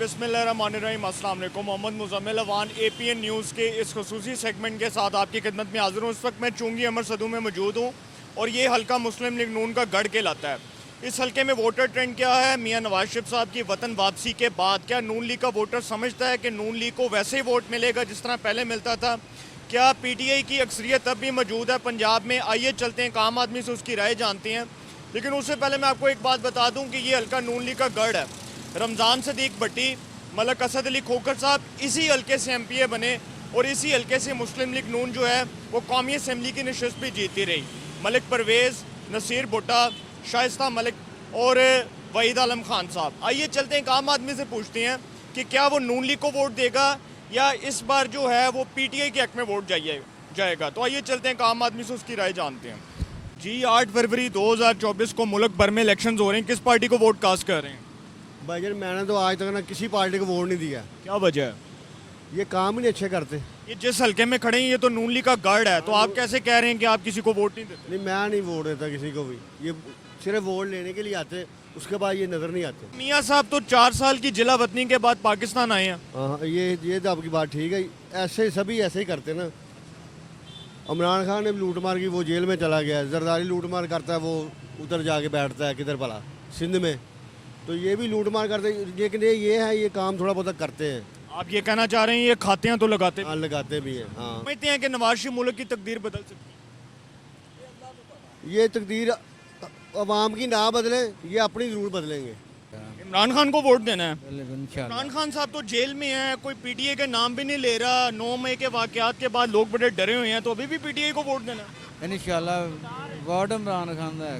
बिस्मिल्लाहिर्रहमानिर्रहीम। अस्सलाम वालेकुम। मोहम्मद मुज़म्मिल अवान APN न्यूज़ के इस खुसूसी सेगमेंट के साथ आपकी खिदमत में हाजिर हूँ। इस वक्त मैं चुंगी अमर सदू में मौजूद हूँ और ये हल्का मुस्लिम लीग नून का गढ़ कहलाता है। इस हल्के में वोटर ट्रेंड क्या है? मियां नवाज शरीफ साहब की वतन वापसी के बाद क्या नून लीग का वोटर समझता है कि नून लीग को वैसे ही वोट मिलेगा जिस तरह पहले मिलता था? क्या PTI की अक्सरियत अब भी मौजूद है पंजाब में? आइए चलते हैं, आम आदमी से उसकी राय जानते हैं। लेकिन उससे पहले मैं आपको एक बात बता दूं कि ये हल्का नून लीग का गढ़ है। रमज़ान सदीक भट्टी, मलक असद अली खोखर साहब इसी हल्के से MPA बने और इसी हल्के से मुस्लिम लीग नून जो है वो कौमी असम्बली की नशस्त भी जीतती रही। मलिक परवेज़, नसीर भुट्टा, शाइस्ता मलिक और वहीद आलम खान साहब। आइए चलते हैं, आम आदमी से पूछते हैं कि क्या वो नून लीग को वोट देगा या इस बार जो है वो PTI के हक में वोट जाएगा। तो आइए चलते हैं, आम आदमी से उसकी राय जानते हैं। जी, 8 फरवरी 2024 को मुल्क भर में इलेक्शन हो रहे हैं, किस पार्टी को वोट कास्ट कर रहे हैं? भाईजान मैंने तो आज तक ना किसी पार्टी को वोट नहीं दिया। क्या वजह है? ये काम ही नहीं अच्छे करते। ये जिस हल्के में खड़े हैं ये तो नून लीग का गढ़ है, तो आप कैसे कह रहे हैं कि आप किसी को वोट नहीं देते? नहीं, मैं नहीं वोट देता किसी को भी। ये सिर्फ वोट लेने के लिए आते, उसके बाद ये नज़र नहीं आते। मियाँ साहब तो 4 साल की जिला वतनी के बाद पाकिस्तान आए हैं। हाँ, ये तो आपकी बात ठीक है। ऐसे सभी ऐसे ही करते ना। इमरान खान ने भी लूट मार की, वो जेल में चला गया। जरदारी लूट मार करता है, वो उधर जाके बैठता है किधर भला, सिंध में। तो ये भी लूट मार करते हैं, लेकिन ये है, ये काम थोड़ा बहुत करते हैं। आप ये कहना चाह रहे हैं ये खाते हैं तो लगाते हाँ, लगाते भी हैं। हाँ, समझते हैं कि नवाज शरीफ मुल्क की तकदीर बदल सकती ये तकदीर अवाम की ना बदले, ये अपनी ज़रूर बदलेंगे। है? इमरान खान को वोट देना है। इंशाल्लाह। इमरान खान साहब तो जेल में हैं, कोई PTI के नाम भी नहीं ले रहा। 9 मई के वाकयात के बाद लोग बड़े डरे हुए हैं, तो अभी भी PTI को वोट देना है? इंशाल्लाह वोट इमरान खान का है।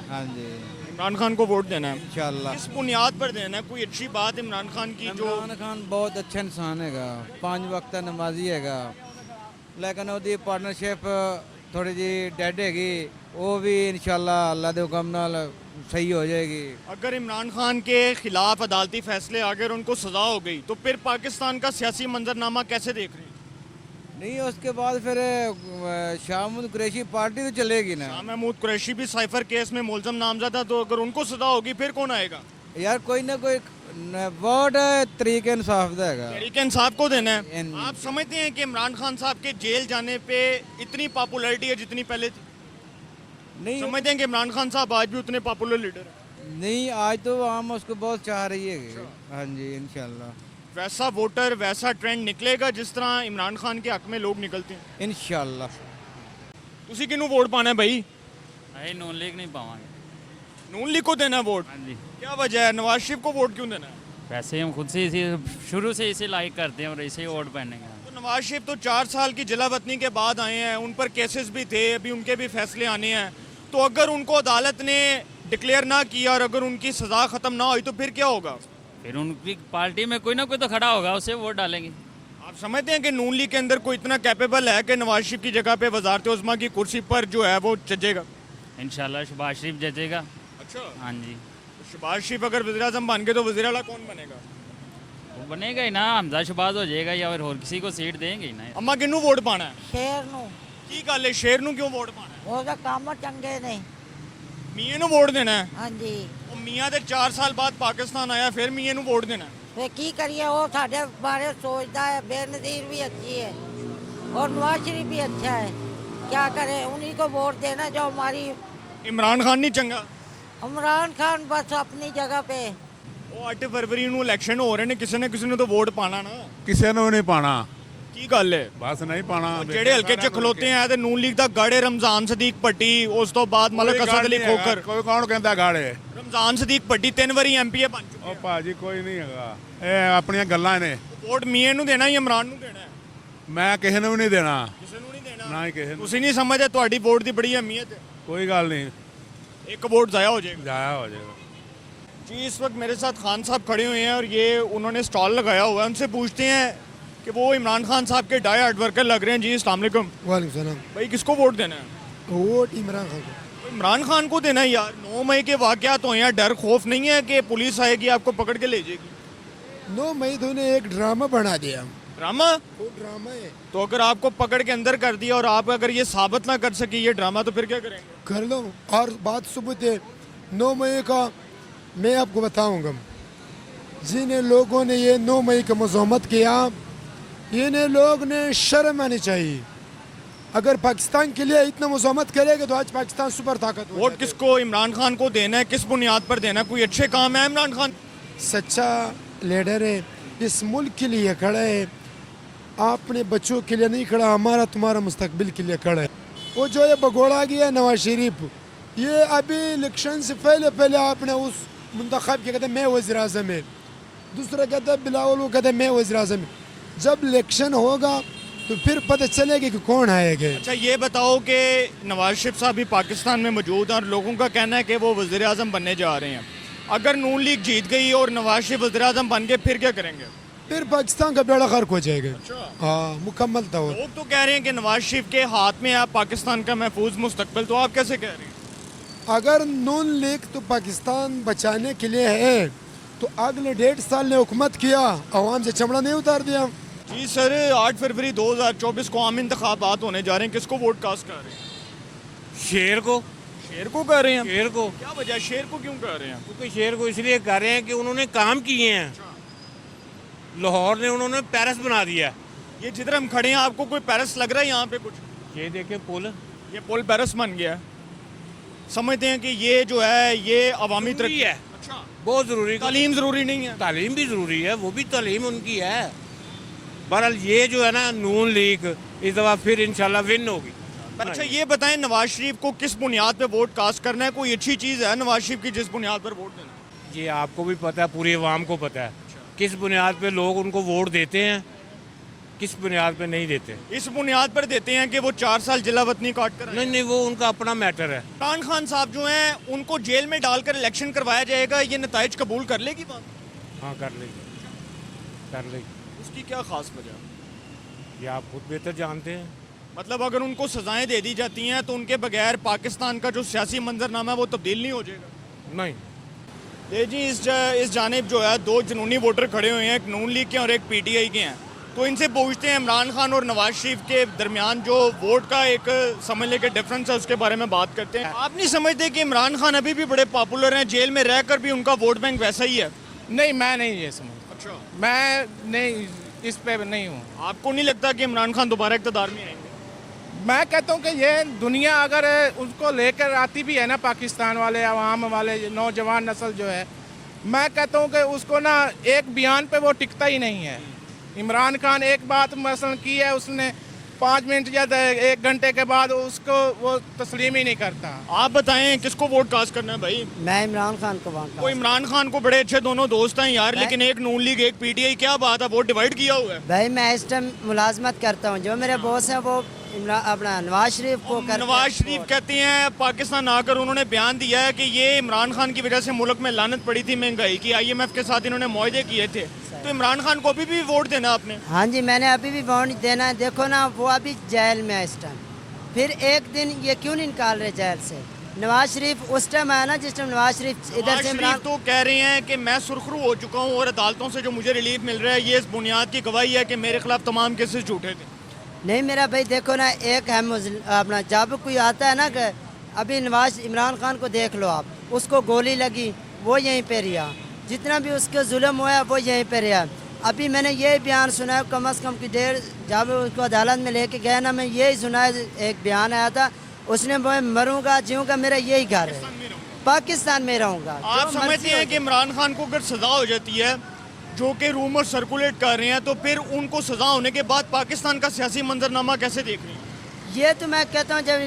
हाँ जी, इमरान खान को वोट देना है। इंशाल्लाह। किस बुनियाद पर देना है? कोई अच्छी बात इमरान खान की जो इमरान खान बहुत अच्छा इंसान हैगा, 5 वक्त नमाजी हैगा, लेकिन ਉਹਦੀ पार्टनरशिप थोड़ी जी डेड हैगी, वो भी इंशाल्लाह अल्लाह के हुक्म नाल सही हो जाएगी। अगर इमरान खान के खिलाफ अदालती फैसले अगर उनको सजा हो गई तो फिर पाकिस्तान का सियासी मंजरनामा कैसे देख रहे हैं? नहीं, उसके बाद फिर शाह महमूद कुरैशी पार्टी तो चलेगी ना। शाह महमूद कुरैशी भी साइफर केस में मुलजम नामजद है, तो अगर उनको सजा होगी फिर कौन आएगा? यार कोई ना कोई वोट तरीके इंसाफ का हैगा। तहरीक इंसाफ को देना है। इन- आप समझते हैं कि इमरान खान साहब के जेल जाने पे इतनी पॉपुलैरिटी है जितनी पहले थी? नहीं समझते हैं कि इमरान खान साहब आज भी उतने पॉपुलर लीडर हैं? नहीं, आज तो आम उसको बहुत चाह रही है। हाँ जी, इंशाल्लाह वैसा वोटर वैसा ट्रेंड निकलेगा जिस तरह इमरान खान के हक में लोग निकलते हैं। इंशाल्लाह। ਤੁਸੀਂ ਕਿਹਨੂੰ वोट पाना है भाई? ਅਸੀਂ ਨੂਨ ਲੀਗ नहीं पावांगे। नून लीग को देना है वोट? हाँ जी, क्या वजह है? नवाज शरीफ को वोट क्यों देना है? वैसे हम खुद से इसी शुरू से इसे लाइक करते हैं और इसे ही वोट पहनेंगे। तो नवाज शरीफ तो 4 साल की जिला वतनी के बाद आए हैं, उन पर केसेस भी थे, अभी उनके भी फैसले आने हैं। तो अगर उनको अदालत ने डिक्लेयर ना किया और अगर उनकी सज़ा ख़त्म ना हुई तो फिर क्या होगा? फिर उनकी पार्टी में कोई ना कोई तो खड़ा होगा, उसे वोट डालेंगे। आप समझते हैं कि नून लीग के अंदर कोई इतना कैपेबल है कि नवाज शरीफ की जगह पे वजारत उज़्मा की कुर्सी पर जो है वो जजेगा? इंशाल्लाह शहबाज शरीफ जचेगा। अच्छा, हाँ जी, शहबाज शरीफ अगर वज़ीर आज़म बन गए तो वज़ीर आला कौन बनेगा? वो बनेगा ही ना, हमजा शहबाज हो जाएगा या और किसी को सीट देंगे ही ना। अम्मा किन्नू वोट पाना है? ਸ਼ੇਰ ਨੂੰ की गल है, शेर नू क्यों वोट पाना है? ਉਹਦਾ ਕੰਮ ਚੰਗੇ ਨੇ। मियाँ नू वोट देना है? ਹਾਂਜੀ, ਉਹ मियाँ ਦੇ 4 साल बाद पाकिस्तान आया फिर मियाँ नू वोट देना है? ਫੇ ਕੀ ਕਰੀਏ, ਉਹ ਸਾਡੇ ਬਾਰੇ ਸੋਚਦਾ है। बेनज़ीर भी अच्छी है और नवाज शरीफ भी अच्छा है, क्या करे, उन्हीं को वोट देना जो हमारी। इमरान खान नहीं चंगा? इमरान खान बस अपनी जगह पे। ਉਹ 8 ਫਰਵਰੀ ਨੂੰ ਇਲੈਕਸ਼ਨ ਹੋ ਰਹੇ ਨੇ, ਕਿਸੇ ਨਾ ਕਿਸੇ ਨੂੰ ਤਾਂ ਵੋਟ ਪਾਣਾ ਨਾ। ਕਿਸੇ ਨੂੰ ਨਹੀਂ ਪਾਣਾ, ਕੀ ਗੱਲ ਹੈ? ਬਸ ਨਹੀਂ ਪਾਣਾ। ਜਿਹੜੇ ਹਲਕੇ 'ਚ ਖਲੋਤੇ ਆ ਤੇ ਨੂਨ ਲੀਗ ਦਾ ਗਾੜੇ ਰਮਜ਼ਾਨ ਸਦੀਕ ਭੱਟੀ, ਉਸ ਤੋਂ ਬਾਅਦ ਮਲਕ ਅਸਦ ਅਲੀ ਖੋਖਰ। ਕੋਈ ਕੌਣ ਕਹਿੰਦਾ ਗਾੜੇ? ਰਮਜ਼ਾਨ ਸਦੀਕ ਭੱਟੀ 3 ਵਾਰੀ MPA ਬਣ ਚੁੱਕੇ ਉਹ ਭਾਜੀ ਕੋਈ ਨਹੀਂ ਹੈਗਾ, ਇਹ ਆਪਣੀਆਂ ਗੱਲਾਂ ਨੇ। ਵੋਟ ਮੀਆਂ ਨੂੰ ਦੇਣਾ ਜਾਂ ਇਮਰਾਨ ਨੂੰ ਦੇਣਾ ਹੈ? ਮੈਂ ਕਿਸੇ ਨੂੰ ਵੀ ਨਹੀਂ ਦੇਣਾ, ਕਿਸੇ ਨੂੰ ਨਹੀਂ ਦੇਣਾ। ਨਾ ਹੀ ਕਿਸੇ ਨੂੰ। ਤੁਸੀਂ ਨਹੀਂ ਸਮਝਦੇ ਤੁਹਾਡੀ ਵੋਟ ਦੀ ਬੜੀ ਅਹਿਮੀਅਤ ਹੈ? ਕੋਈ ਗੱਲ नहीं, ਇੱਕ ਵੋਟ ਜ਼ਾਇਆ ਹੋ ਜਾਏਗਾ। जाया हो जाएगा। जी, इस वक्त मेरे साथ खान साहब खड़े हुए हैं और ये उन्होंने स्टॉल लगाया हुआ है। उनसे पूछते हैं कि वो इमरान खान साहब के डाई हार्ड वर्कर लग रहे हैं। जी अस्सलाम वालेकुम। वालेकुम सलाम। भाई किसको वोट देना है? वोट इमरान खान को। इमरान खान को देना है यार। 9 मई के वाकयात हुए हैं, डर खौफ नहीं है कि पुलिस आएगी आपको पकड़ के ले जाएगी? 9 मई तो उन्हें एक ड्रामा बना दिया। ड्रामा? वो ड्रामा है। तो अगर आपको पकड़ के अंदर कर दिया और आप अगर ये साबित ना कर सके ये ड्रामा, तो फिर क्या करेंगे? कर लो, और बात सबूत है। 9 मई का मैं आपको बताऊंगा। जिन लोगों ने ये 9 मई को मजम्मत किया, इन्हें लोग ने शर्म आनी चाहिए। अगर पाकिस्तान के लिए इतना मजम्मत करेगा तो आज पाकिस्तान सुपर ताकत हो वोट जाएगा। किसको, इमरान खान को देना है? किस बुनियाद पर देना है? कोई अच्छे काम है इमरान खान? सच्चा लीडर है, इस मुल्क के लिए खड़ा है, अपने बच्चों के लिए नहीं खड़ा, हमारा तुम्हारा मुस्तकबिल के लिए खड़ा है। वो जो ये भगोड़ा गया नवाज शरीफ, ये अभी इलेक्शन से पहले आपने उस मुंतखब के कहते मैं वज़ीर आज़म है, दूसरा कहता है बिलावल, वो कहता है मैं वज़ीर आज़म है। जब इलेक्शन होगा तो फिर पता चलेगा कि कौन आएगा। अच्छा ये बताओ कि नवाज शरीफ साहब भी पाकिस्तान में मौजूद हैं और लोगों का कहना है कि वो वज़ीर आज़म बनने जा रहे हैं। अगर नून लीग जीत गई और नवाज शरीफ वज़ीर आज़म बन गए फिर क्या करेंगे? फिर पाकिस्तान का बेड़ा गर्क हो जाएगा। हाँ, मुकम्मल तौर। लोग तो कह रहे हैं कि नवाज शरीफ के हाथ में है पाकिस्तान का महफूज मुस्तकबिल, तो आप कैसे कह रहे हैं? अगर नून लीग तो पाकिस्तान बचाने के लिए है तो अगले 1.5 साल ने हुकूमत किया, अवाम से चमड़ा नहीं उतार दिया। जी सर, 8 फरवरी 2024 को आम इंतखाबात होने जा रहे हैं, किसको वोट कास्ट कर रहे हैं? शेर को। शेर को कर रहे हैं? शेर को, क्या वजह है, शेर को क्यों कर रहे हैं? क्योंकि शेर को इसलिए कर रहे हैं कि उन्होंने काम किए हैं। लाहौर ने उन्होंने पेरिस बना दिया। ये जिधर हम खड़े हैं आपको कोई पेरिस लग रहा है यहाँ पे कुछ? ये देखे पुल, ये पुल पेरिस बन गया है। समझते हैं कि ये जो है ये अवामी जरूरी तरक्की है, अच्छा, बहुत ज़रूरी। तालीम ज़रूरी नहीं है? तालीम भी ज़रूरी है, वो भी तालीम उनकी है। बहरहाल ये जो है ना नून लीग इस दफ़ा फिर इंशाल्लाह विन होगी। अच्छा ये बताएं, नवाज शरीफ को किस बुनियाद पे वोट कास्ट करना है? कोई अच्छी चीज़ है नवाज शरीफ की जिस बुनियाद पर वोट देना है? ये आपको भी पता है, पूरी अवाम को पता है किस बुनियाद पे लोग उनको वोट देते हैं, किस बुनियाद पे नहीं देते। इस बुनियाद पर देते हैं कि वो 4 साल जिला वतनी काट कर आए। नहीं, वो उनका अपना मैटर है। इमरान खान साहब जो हैं उनको जेल में डालकर इलेक्शन करवाया जाएगा, ये नताइज कबूल कर लेगी बात? हाँ, कर लेगी। उसकी क्या खास वजह? ये आप खुद बेहतर जानते हैं। मतलब अगर उनको सजाएं दे दी जाती हैं तो उनके बगैर पाकिस्तान का जो सियासी मंजरनामा है वो तब्दील नहीं हो जाएगा? नहीं, ये जी इस जानिब जो है 2 जुनूनी वोटर खड़े हुए हैं, एक नून लीग के और एक पीटीआई के हैं। तो इनसे पूछते हैं इमरान खान और नवाज शरीफ के दरमियान जो वोट का एक समझ ले के डिफरेंस है उसके बारे में बात करते हैं। आप नहीं समझते कि इमरान खान अभी भी बड़े पॉपुलर हैं, जेल में रहकर भी उनका वोट बैंक वैसा ही है? नहीं, मैं नहीं ये समझता। अच्छा, मैं नहीं, इस पे नहीं हूँ। आपको नहीं लगता कि इमरान खान दोबारा इक़्तिदार में आएंगे? मैं कहता हूँ कि ये दुनिया अगर उसको लेकर आती भी है ना, पाकिस्तान वाले अवाम वाले नौजवान नस्ल जो है, मैं कहता हूँ कि उसको ना एक बयान पे वो टिकता ही नहीं है। इमरान खान एक बात मसलन की है, उसने 5 मिनट या 1 घंटे के बाद उसको वो तस्लीम ही नहीं करता। आप बताएं किसको वोट कास्ट करना है भाई? मैं इमरान खान को वोट वो इमरान खान को बड़े अच्छे दोनों दोस्त हैं यार, लेकिन एक नून लीग एक पीटीआई, क्या बात है, वोट डिवाइड किया हुआ है। भाई मैं इस टाइम मुलाजमत करता हूँ, जो मेरे बॉस हैं वो अपना नवाज शरीफ को करते नवाज हैं शरीफ वोट। कहते हैं पाकिस्तान आकर उन्होंने बयान दिया है कि ये इमरान खान की वजह से मुल्क में लानत पड़ी थी महंगाई की, IMF के साथ इन्होंने मुआहदे किए थे, तो इमरान खान को अभी भी वोट देना आपने? हाँ जी, मैंने अभी भी वोट देना है। देखो ना, वो अभी जेल में है इस टाइम, फिर एक दिन ये क्यों नहीं निकाल रहे जेल से? नवाज शरीफ उस टाइम आया ना जिस टाइम नवाज शरीफ इधर नवाज से शरीफ इमरान तो कह रहे हैं कि मैं सुरखरू हो चुका हूँ और अदालतों से जो मुझे रिलीफ मिल रहा है ये इस बुनियाद की गवाही है कि मेरे खिलाफ तमाम केसेस झूठे थे। नहीं मेरा भाई, देखो ना, एक है अपना जब कोई आता है ना कि अभी इमरान खान को देख लो आप, उसको गोली लगी वो यहीं पे रिया, जितना भी उसके जुल्म हुआ है वो यहीं पे रिया। अभी मैंने ये बयान सुना है, कम से कम की देर जब उसको अदालत में लेके गया ना, मैं यही सुना है, एक बयान आया था उसने, मैं मरूंगा जीऊँगा, मेरा यही घर है, पाकिस्तान में रहूँगा। आप समझते हैं कि इमरान खान को अगर सजा हो जाती है, जो कि रूमर सर्कुलेट कर रहे हैं, तो फिर उनको सजा होने के बाद पाकिस्तान का सियासी मंजरनामा कैसे देख रहे हैं? ये तो मैं कहता हूँ जब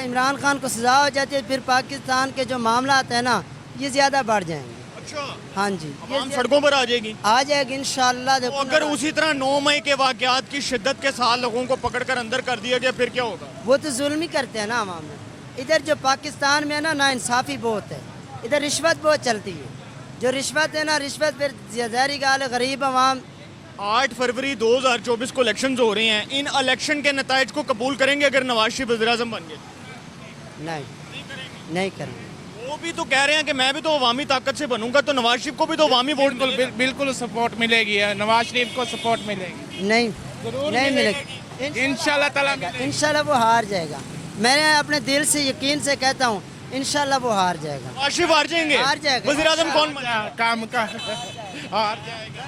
इमरान खान को सजा हो जाती है फिर पाकिस्तान के जो मामला आते हैं ना ये ज़्यादा बढ़ जाएंगे। अच्छा, हाँ जी, आम सड़कों पर आ जाएगी? आ जाएगी इंशाल्लाह। तो अगर उसी तरह 9 मई के वाकयात की शिद्दत के साथ लोगों को पकड़कर अंदर कर दिया गया फिर क्या होगा? वो तो जुल्म ही करते हैं ना अवाम में। इधर जो पाकिस्तान में ना इंसाफी बहुत है, इधर रिश्वत बहुत चलती है, जो रिश्वत है ना, रिश्वत फिर ज़ाहिर गाल गरीब अवाम। 8 फरवरी 2024 को इलेक्शन हो रहे हैं, इन इलेक्शन के नताइज को कबूल करेंगे अगर नवाज शरीफ वज़ीर-ए-आज़म बन गए? नहीं करेंगे। वो भी तो कह रहे हैं कि मैं भी तो अवामी ताकत से बनूंगा, तो नवाज शरीफ को भी तो अवामी वोट बिल्कुल सपोर्ट मिलेगी, नवाज शरीफ को सपोर्ट मिलेगी। नहीं मिलेगी इंशाल्लाह ताला। इंशाल्लाह वो हार जाएगा, मैं अपने दिल से यकीन से कहता हूँ, इंशाल्लाह वो हार जाएगा। नवाज शरीफ हार जाएंगे? हार जाएगा। वज़ीर-ए-आज़म कौन बनेगा? काम का हार जाएगा।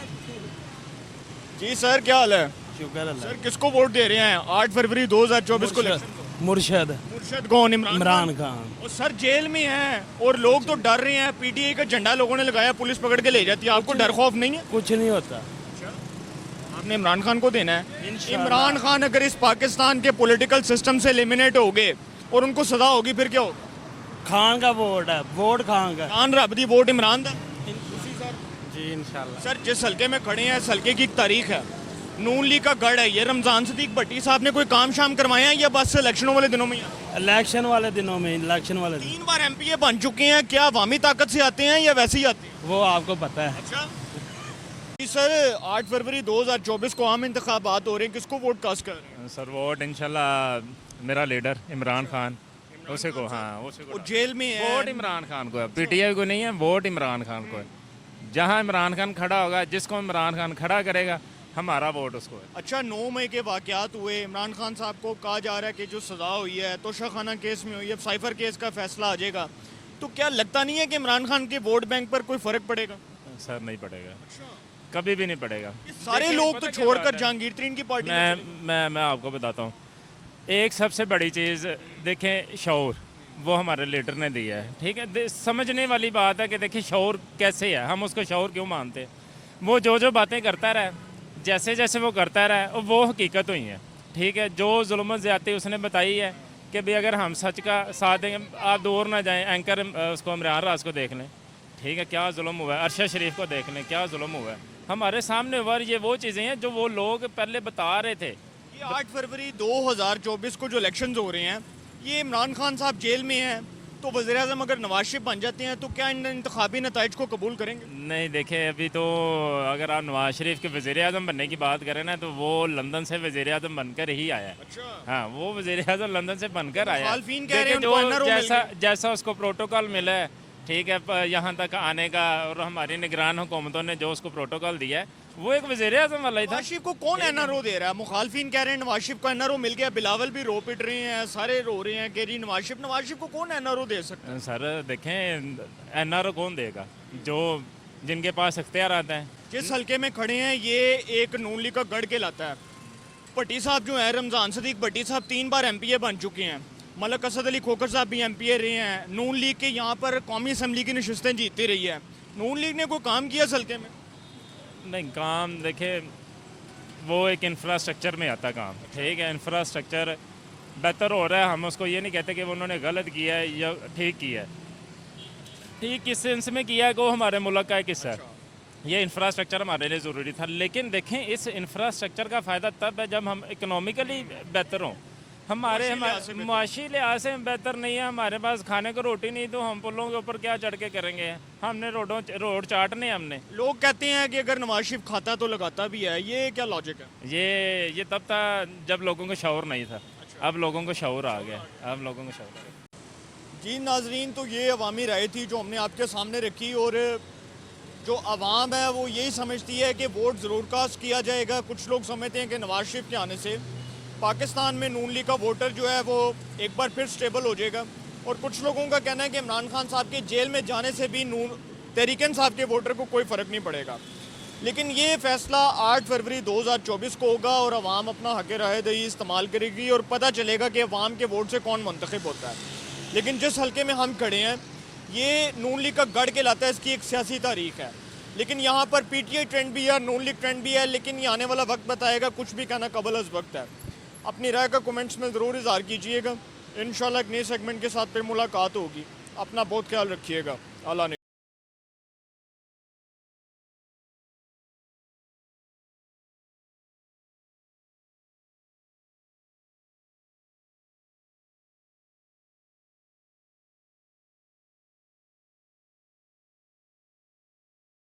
जी सर, क्या हाल है? शुक्र अल्लाह। सर किसको वोट दे रहे हैं 8 फरवरी 2024 को इलेक्शन को? मुर्शद मुर्शद कौन? इमरान खान। और सर जेल में हैं और लोग तो डर रहे हैं, पीटीआई का झंडा लोगों ने लगाया, पुलिस पकड़ के ले जाती है, आपको डर खौफ नहीं है? कुछ नहीं होता। आपने इमरान खान को देना है। इमरान खान अगर इस पाकिस्तान के पॉलिटिकल सिस्टम से एलिमिनेट हो गए और उनको सजा होगी फिर क्या होगा? खान का वोट है, वोट खान का। खान रब दी वोट इमरान दा। जी इंशाल्लाह। सर जिस हल्के में खड़े हैं इस हल्के की एक तारीख है, नून लीग का गढ़ है ये। रमजान सदीक भट्टी साहब ने कोई काम शाम करवाया है या बस इलेक्शनों वाले दिनों में? इलेक्शन वाले दिनों में, इलेक्शन वाले दिन 3 बार एमपीए बन चुके हैं, क्या अवामी ताकत से आते हैं या वैसे ही आते हैं? वो आपको पता है। अच्छा जी सर, 8 फरवरी 2024 को आम इंतखाबात हो रहे हैं, किसको वोट कास्ट कर रहे हैं? सर वोट इंशाल्लाह मेरा लीडर इमरान खान, उसे को, हाँ उसे वो को। जेल में है। वोट इमरान खान को है, पीटीआई को नहीं है, वोट इमरान खान को है। जहाँ इमरान खान खड़ा होगा, जिसको इमरान खान खड़ा करेगा, हमारा वोट उसको है। अच्छा 9 मई के वाकयात हुए, इमरान खान साहब को कहा जा रहा है कि जो सज़ा हुई है तोशाखाना केस में हुई है, साइफर केस का फैसला आ जाएगा, तो क्या लगता नहीं है कि इमरान खान के वोट बैंक पर कोई फ़र्क पड़ेगा? सर नहीं पड़ेगा, कभी भी नहीं पड़ेगा। सारे देखिए, लोग तो पता क्या छोड़कर बात है? जहांगीर तरीन की पार्टी में चले गए। मैं आपको बताता हूँ, एक सबसे बड़ी चीज़ देखें, शऊर वो हमारे लीडर ने दिया है, ठीक है। समझने वाली बात है कि देखिए शऊर कैसे है, हम उसको शऊर क्यों मानते हैं। वो जो बातें करता रहा, जैसे जैसे वो करता रहा है वो हकीकत हुई है, ठीक है। जो जुल्म ज़्यादती उसने बताई है कि भाई अगर हम सच का साथ देंगे, आप दूर ना जाएं, एंकर उसको इमरान राज को देख लें, ठीक है, क्या जुल्म हुआ है। अरशद शरीफ को देख लें, क्या जुल्म हुआ है हमारे सामने। वर ये वो चीज़ें हैं जो वो लोग पहले बता रहे थे। ये 8 फरवरी 2024 को जो इलेक्शंस हो रहे हैं, ये इमरान खान साहब जेल में हैं, तो वज़ीर आज़म अगर नवाज शरीफ बन जाते हैं तो क्या इन इंतखाबी नताइज को कबूल करेंगे? नहीं देखे, अभी तो अगर आप नवाज शरीफ के वज़ीर आज़म बनने की बात करें ना, तो वो लंदन से वज़ीर आज़म बनकर ही आया है। अच्छा। हाँ, वो वज़ीर आज़म लंदन से बनकर आया है। मुखालफीन कह रहे हैं देखिए, उनको NRO मिल जैसा उसको प्रोटोकॉल मिला है, ठीक है, यहाँ तक आने का, और हमारी निगरान हुकूमतों ने जो उसको प्रोटोकॉल दिया है, वो एक वज़ीर आज़म वाला ही था। नवाज शरीफ को कौन एनआरओ दे रहा है? मुखालफिन कह रहे हैं नवाज शरीफ को एनआरओ मिल गया, बिलावल भी रो पिट रहे हैं, सारे रो रहे हैं कि जी नवाज शरीफ को कौन एनआरओ दे सकता है? सर देखें, एनआरओ कौन देगा? जो जिनके पास इख्तियार आता है। जिस हल्के में खड़े हैं ये एक नून लीग का गढ़ कहलाता है। भट्टी साहब जो है, रमज़ान सदीक भट्टी साहब 3 बार एमपीए बन चुके हैं। मलक असद अली खोखर साहब भी एमपीए रहे हैं। नून लीग के यहाँ पर कौमी असम्बली की नशस्तें जीतती रही है। नून लीग ने कोई काम किया इस हल्के में? नहीं, काम देखे, वो एक इंफ्रास्ट्रक्चर में आता काम, ठीक है। इंफ्रास्ट्रक्चर बेहतर हो रहा है, हम उसको ये नहीं कहते कि वो उन्होंने गलत किया है या ठीक किया है। ठीक किस सेंस में किया है वो हमारे मुल्क का एक हिस्सा है, ये इंफ्रास्ट्रक्चर हमारे लिए ज़रूरी था। लेकिन देखें, इस इंफ्रास्ट्रक्चर का फ़ायदा तब है जब हम इकनॉमिकली बेहतर हों। हमारे मुआशी लिहाज से बेहतर नहीं है, हमारे पास खाने को रोटी नहीं, तो हम पुलों के ऊपर क्या चढ़ के करेंगे? हमने रोड चाटने हमने। लोग कहते हैं कि अगर नवाज शरीफ खाता तो लगाता भी है, ये क्या लॉजिक है? ये तब था जब लोगों को शऊर नहीं था। अब लोगों को शऊर आ गया, अब लोगों को शऊर आ गया। जी नाजरीन, तो ये अवामी राय थी जो हमने आपके सामने रखी, और जो आवाम है वो यही समझती है कि वोट ज़रूर कास्ट किया जाएगा। कुछ लोग समझते हैं कि नवाज शरीफ के आने से पाकिस्तान में नून लीग का वोटर जो है वो एक बार फिर स्टेबल हो जाएगा, और कुछ लोगों का कहना है कि इमरान खान साहब के जेल में जाने से भी तहरीक साहब के वोटर को कोई फ़र्क नहीं पड़ेगा। लेकिन ये फ़ैसला 8 फरवरी 2024 को होगा और अवाम अपना हक़ राय दही इस्तेमाल करेगी और पता चलेगा कि अवाम के वोट से कौन मुंतखब होता है। लेकिन जिस हल्के में हम खड़े हैं ये नून लीग का गढ़ कहलाता है, इसकी एक सियासी तारीख है। लेकिन यहाँ पर पीटीआई ट्रेंड भी है, नून लीग ट्रेंड भी है, लेकिन ये आने वाला वक्त बताएगा। कुछ भी कहना कबल अज़ वक्त है। अपनी राय का कमेंट्स में ज़रूर इज़हार कीजिएगा। इंशाल्लाह एक नए सेगमेंट के साथ फिर मुलाकात होगी। अपना बहुत ख्याल रखिएगा। अल्लाह ने